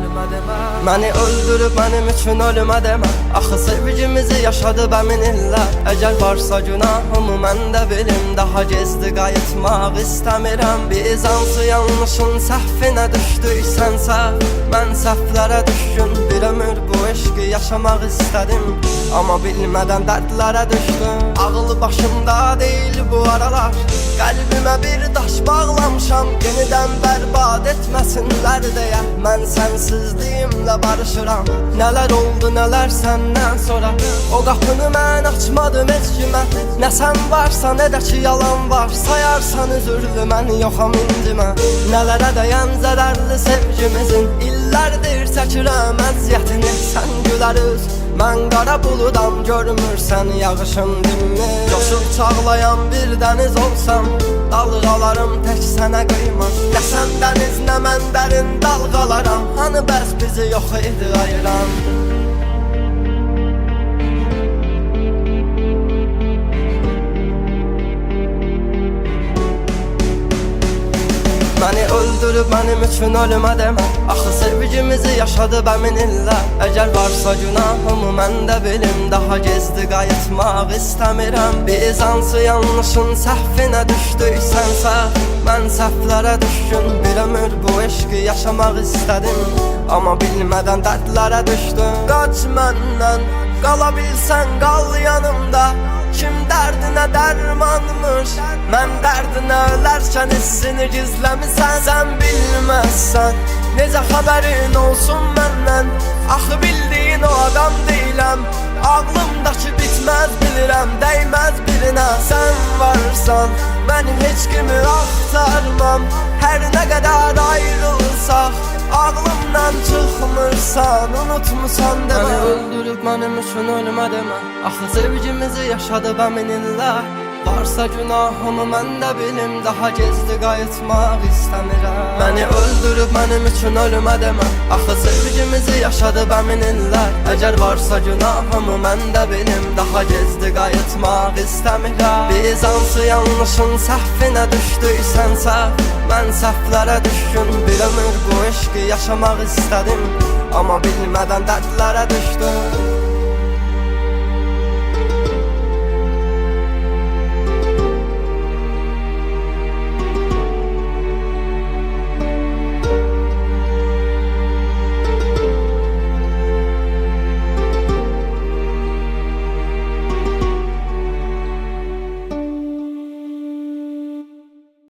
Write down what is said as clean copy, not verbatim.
ölmə demə. Məni öldürüb mənim üçün ölmə demə. Axı sevgimizi yaşadıb əmin illər. Əgər varsa günahımı mən də bilim. Daha gezdi qayıtmaq istəmirəm. Biz hansı yanlışın səhvinə düşdüysənsə, mən səhvlərə düşkün bir ömür bu eşqi yaşamaq istədim. Amma bilmədən dərdlərə düşdüm. Ağlı başımda deyil bu aralar. Qəlbimə bir daş bağlamışam, yenidən bərbad etməsinlər deyə. Mən sənsizliyimlə barışıram. Nələr oldu nələr səndən sonra. O qapını mən açmadım heç kimə. Nə sən varsa nə də ki yalan var. Sayarsan üzürlü mən yoxam incimə. Nələrə dəyən zərərli sevgimizin. İllərdir çəkirəm əziyyətini. Sən gülər üz, mən qara buludam, görmürsən yağışın dinmi. Coşub çağlayan bir dəniz olsam, dalğalarım tək sənə qıymaz. Nə sən dəniz, nə mən dərin dalğalaram. Hani bəs bizi yox idi ayıran. Məni öldürüb mənim üçün ölmə demə. Axı sevgimizi yaşadıb əmin illər. Əgər varsa günahımı mən də bilim. Daha gezdi qayıtmaq istəmirəm. Biz hansı yanlışın səhvinə düşdüysənsə, mən səhvlərə düşkün bir ömür bu eşqi yaşamaq istədim. Amma bilmədən dərdlərə düşdüm. Qaç məndən, qala bilsən qal yanımda. Kim dərdinə dərmanmış, mən dərdinə ölərkən hissini gizləmisən. Sən bilməzsən, necə xəbərin olsun məndən. Axı bildiyin o adam deyiləm. Ağlımdakı bitməz bilirəm, dəyməz birinə. Sən varsan, mənim heç kimi axtarmam. Hər nə qədər ayrılsaq, ağlımdan çıxmırsan, unutmusan demə. Məni öldürüb mənim üçün ölmə demə. Axı sevgimizi yaşadıb əmin illər. Varsa günahımı mən də bilim. Daha gezdi qayıtmaq istəmirəm. Məni öldürüb mənim üçün ölmə demə. Axı sevgimizi yaşadıb əmin illər. Əgər varsa günahımı mən də bilim. Daha gezdi qayıtmaq istəmirəm. Biz hansı yanlışın səhvinə düşdüysənsə, mən səhvlərə düşkün bir ömür bu eşqi yaşamaq istədim. Amma bilmədən dərdlərə düşdüm.